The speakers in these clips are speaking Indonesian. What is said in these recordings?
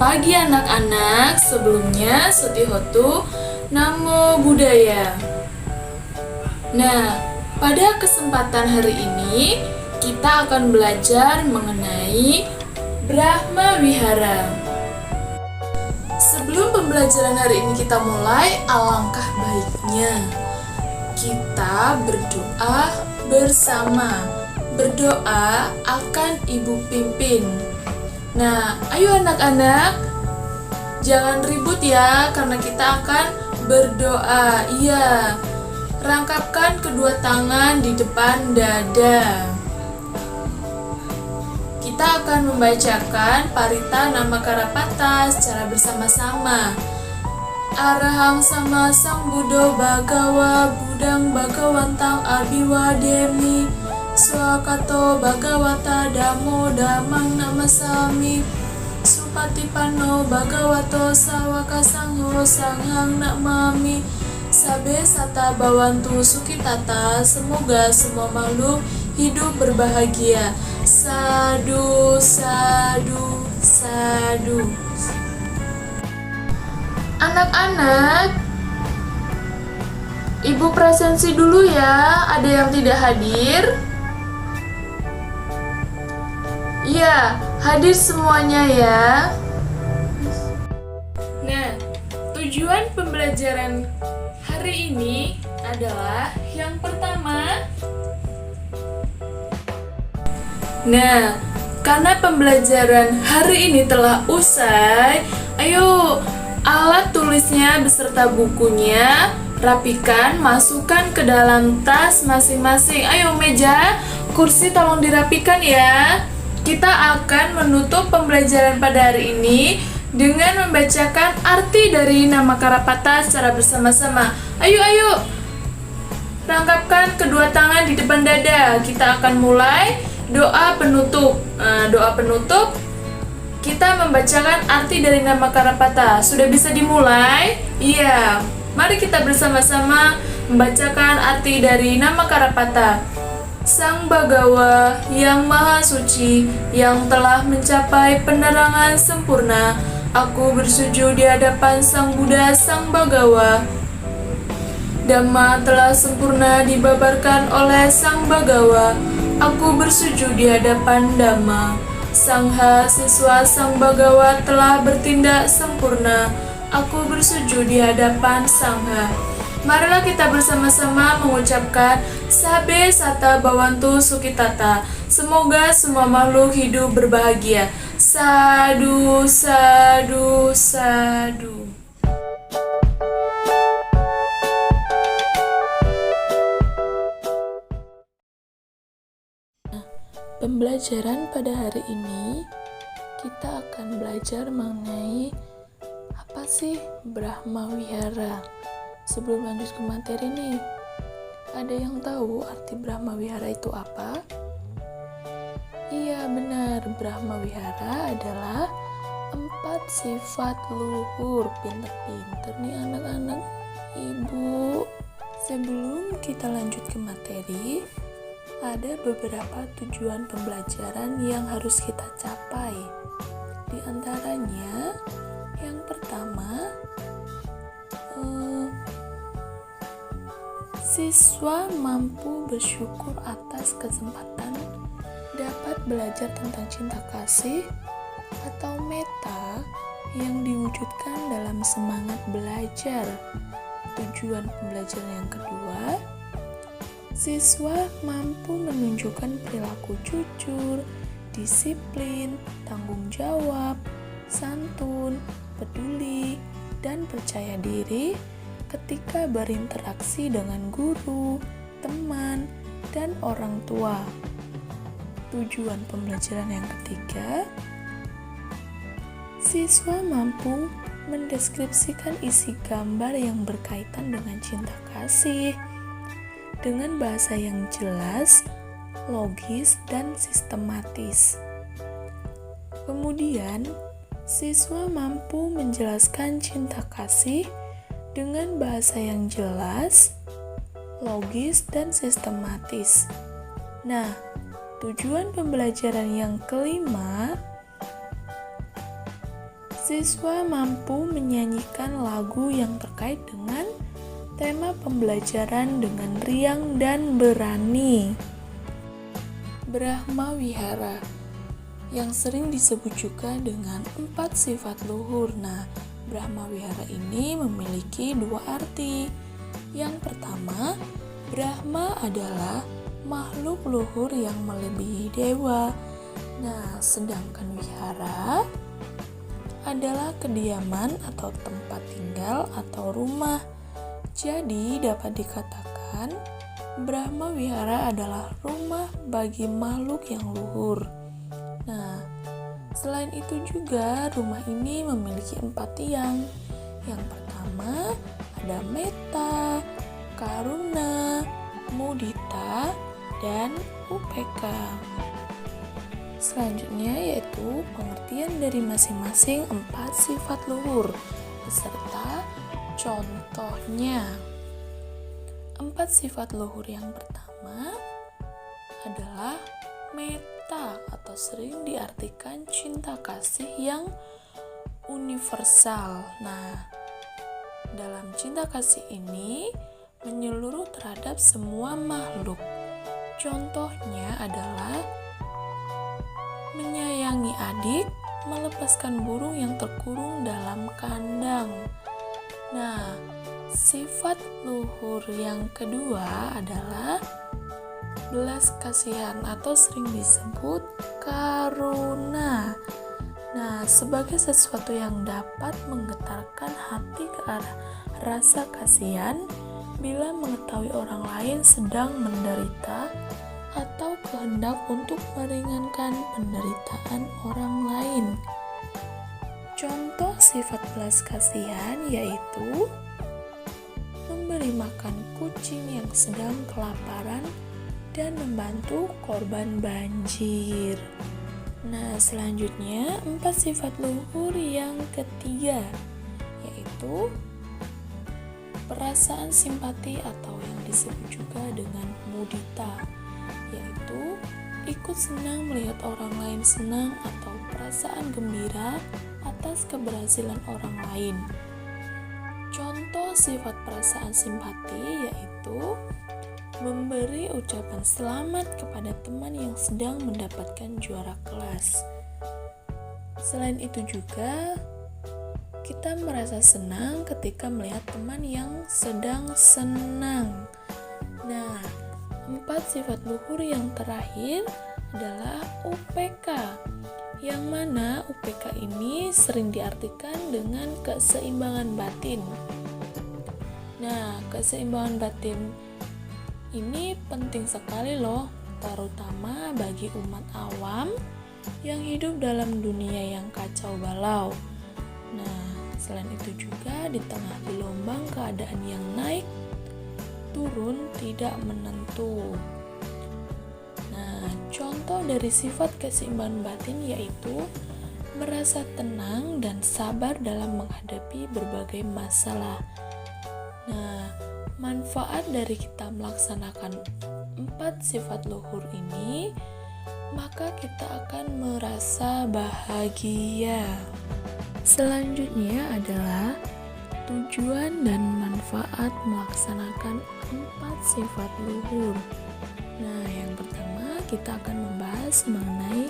pagi anak-anak, sebelumnya Sutihotu Namo Buddhaya. Nah, pada kesempatan hari ini kita akan belajar mengenai Brahma Wihara. Sebelum pembelajaran hari ini kita mulai, alangkah baiknya kita berdoa bersama. Berdoa akan Ibu Pimpin. Nah, ayo anak-anak, jangan ribut ya, karena kita akan berdoa. Iya, rangkapkan kedua tangan di depan dada. Kita akan membacakan Parita Namakarapata secara bersama-sama. Arahang sama Sang Buddha Bhagawa Budang Bhagawantang Abiwademi Swakato Bhagawata Damo Damang Namasami Supatipanno Bhagavato Sawaka Sangho Sanghang Namami Sabe Sata Bawantu Sukitata. Semoga semua makhluk hidup berbahagia. Sadu, sadu, sadu. Anak-anak, Ibu presensi dulu ya. Ada yang tidak hadir? Iya, hadir semuanya ya. Nah, tujuan pembelajaran hari ini adalah yang pertama. Nah, karena pembelajaran hari ini telah usai, ayo alat tulisnya beserta bukunya rapikan, masukkan ke dalam tas masing-masing. Ayo meja, kursi tolong dirapikan ya. Kita akan menutup pembelajaran pada hari ini dengan membacakan arti dari Namakarapata secara bersama-sama. Ayo, rangkapkan kedua tangan di depan dada. Kita akan mulai doa penutup. Doa penutup, kita membacakan arti dari Namakarapata. Sudah bisa dimulai? Iya. Mari kita bersama-sama membacakan arti dari Namakarapata. Sang Bhagawa yang Maha Suci, yang telah mencapai penerangan sempurna, aku bersujud di hadapan Sang Buddha, Sang Bhagawa. Dhamma telah sempurna dibabarkan oleh Sang Bhagawa. Aku bersujud di hadapan Dhamma. Sangha, siswa Sang Bhagawa telah bertindak sempurna. Aku bersujud di hadapan Sangha. Marilah kita bersama-sama mengucapkan Sabe Sata Bawantu Sukitata. Semoga semua makhluk hidup berbahagia. Sadu, sadu, sadu. Pembelajaran pada hari ini kita akan belajar mengenai apa sih Brahma Wihara. Sebelum lanjut ke materi nih, ada yang tahu arti Brahma Wihara itu apa? Iya benar, Brahma Wihara adalah 4 sifat luhur. Pinter-pinter nih anak-anak Ibu. Sebelum kita lanjut ke materi, ada beberapa tujuan pembelajaran yang harus kita capai. Di antaranya, yang pertama, siswa mampu bersyukur atas kesempatan dapat belajar tentang cinta kasih atau metta yang diwujudkan dalam semangat belajar. Tujuan pembelajaran yang kedua, siswa mampu menunjukkan perilaku jujur, disiplin, tanggung jawab, santun, peduli, dan percaya diri ketika berinteraksi dengan guru, teman, dan orang tua. Tujuan pembelajaran yang ketiga, siswa mampu mendeskripsikan isi gambar yang berkaitan dengan cinta kasih dengan bahasa yang jelas, logis, dan sistematis. Kemudian, siswa mampu menjelaskan cinta kasih dengan bahasa yang jelas, logis, dan sistematis. Nah, tujuan pembelajaran yang kelima, siswa mampu menyanyikan lagu yang terkait dengan tema pembelajaran dengan riang dan berani. Brahma Wihara yang sering disebut juga dengan 4 sifat luhur. Nah, Brahma Wihara ini memiliki 2 arti. Yang pertama, Brahma adalah makhluk luhur yang melebihi dewa. Nah, sedangkan wihara adalah kediaman atau tempat tinggal atau rumah. Jadi, dapat dikatakan Brahma Wihara adalah rumah bagi makhluk yang luhur. Nah, selain itu juga rumah ini memiliki 4 tiang. Yang pertama ada Metta, Karuna, Mudita, dan UPK. Selanjutnya yaitu pengertian dari masing-masing 4 sifat luhur beserta contohnya. 4 sifat luhur yang pertama adalah metta atau sering diartikan cinta kasih yang universal. Nah, dalam cinta kasih ini menyeluruh terhadap semua makhluk. Contohnya adalah menyayangi adik, melepaskan burung yang terkurung dalam kandang. Nah, sifat luhur yang kedua adalah belas kasihan atau sering disebut karuna. Nah, sebagai sesuatu yang dapat menggetarkan hati ke arah rasa kasihan bila mengetahui orang lain sedang menderita atau kehendak untuk meringankan penderitaan orang lain. Contoh sifat belas kasihan yaitu memberi makan kucing yang sedang kelaparan dan membantu korban banjir. Nah, selanjutnya 4 sifat luhur yang ketiga yaitu perasaan simpati atau yang disebut juga dengan mudita, yaitu ikut senang melihat orang lain senang atau perasaan gembira atas keberhasilan orang lain. Contoh sifat perasaan simpati yaitu memberi ucapan selamat kepada teman yang sedang mendapatkan juara kelas. Selain itu juga kita merasa senang ketika melihat teman yang sedang senang. Nah, 4 sifat luhur yang terakhir adalah UPK, yang mana UPK ini sering diartikan dengan keseimbangan batin. Nah, keseimbangan batin ini penting sekali loh, terutama bagi umat awam yang hidup dalam dunia yang kacau balau. Nah, selain itu juga di tengah gelombang keadaan yang naik turun tidak menentu. Nah, contoh dari sifat keseimbangan batin yaitu merasa tenang dan sabar dalam menghadapi berbagai masalah. Nah, manfaat dari kita melaksanakan 4 sifat luhur ini, maka kita akan merasa bahagia. Selanjutnya adalah tujuan dan manfaat melaksanakan 4 sifat luhur. Nah, yang pertama kita akan membahas mengenai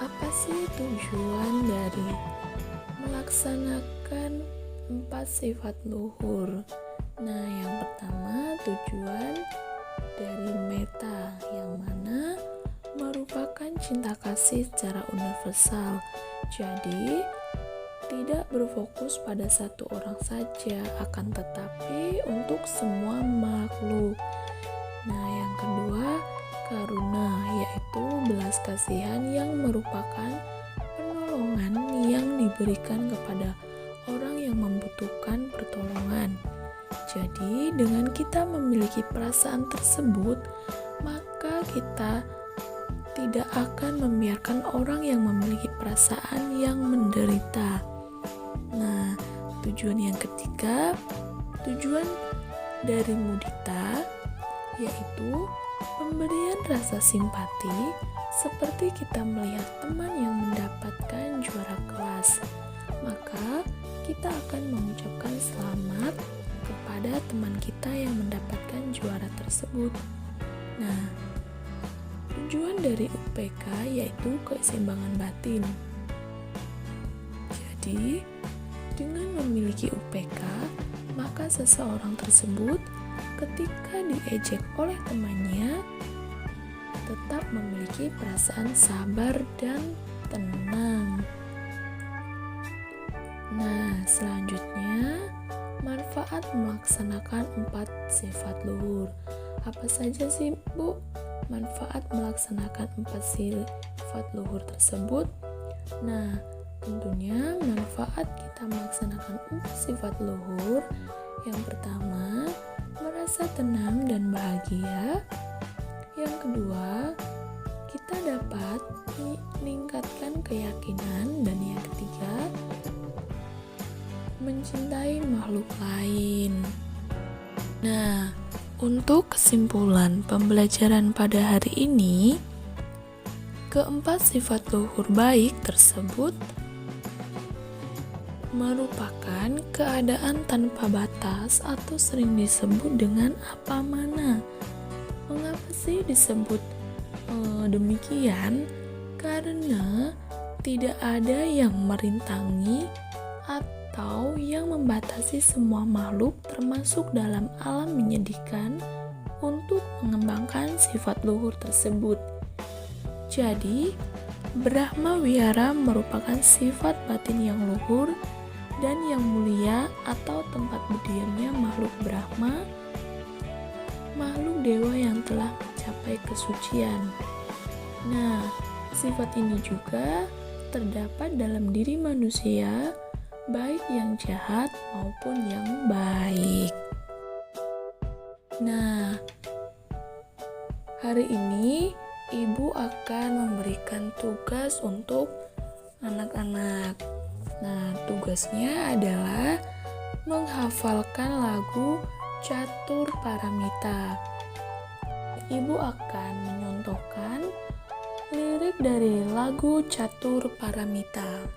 apa sih tujuan dari melaksanakan 4 sifat luhur. Nah, yang pertama tujuan dari metta, yang mana merupakan cinta kasih secara universal. Jadi, tidak berfokus pada satu orang saja, akan tetapi untuk semua makhluk. Nah, yang kedua, karuna, yaitu belas kasihan yang merupakan penolongan yang diberikan kepada orang yang membutuhkan pertolongan. Jadi, dengan kita memiliki perasaan tersebut, maka kita tidak akan membiarkan orang yang memiliki perasaan yang menderita. Nah, tujuan yang ketiga, tujuan dari mudita, yaitu pemberian rasa simpati seperti kita melihat teman yang mendapatkan juara kelas. maka kita akan mengucapkan selamat kepada teman kita yang mendapatkan juara tersebut. Nah, tujuan dari UPK yaitu keseimbangan batin. Jadi, dengan memiliki UPK, maka seseorang tersebut ketika diejek oleh temannya tetap memiliki perasaan sabar dan tenang. Nah, selanjutnya manfaat melaksanakan 4 sifat luhur. Apa saja sih, Bu, manfaat melaksanakan 4 sifat luhur tersebut? Nah, tentunya manfaat kita melaksanakan 4 sifat luhur. Yang pertama, merasa tenang dan bahagia. Yang kedua, kita dapat meningkatkan keyakinan. Dan yang ketiga, mencintai makhluk lain. Nah, untuk kesimpulan pembelajaran pada hari ini, keempat sifat luhur baik tersebut merupakan keadaan tanpa batas atau sering disebut dengan apa mana. Mengapa sih disebut demikian? Karena tidak ada yang merintangi atau yang membatasi semua makhluk termasuk dalam alam menyedihkan untuk mengembangkan sifat luhur tersebut. Jadi, Brahma Wihara merupakan sifat batin yang luhur dan yang mulia atau tempat berdiamnya makhluk Brahma, makhluk dewa yang telah mencapai kesucian. Nah, sifat ini juga terdapat dalam diri manusia, baik yang jahat maupun yang baik. Nah, hari ini Ibu akan memberikan tugas untuk anak-anak. Nah, tugasnya adalah menghafalkan lagu Catur Paramita. Ibu akan menyontohkan lirik dari lagu Catur Paramita.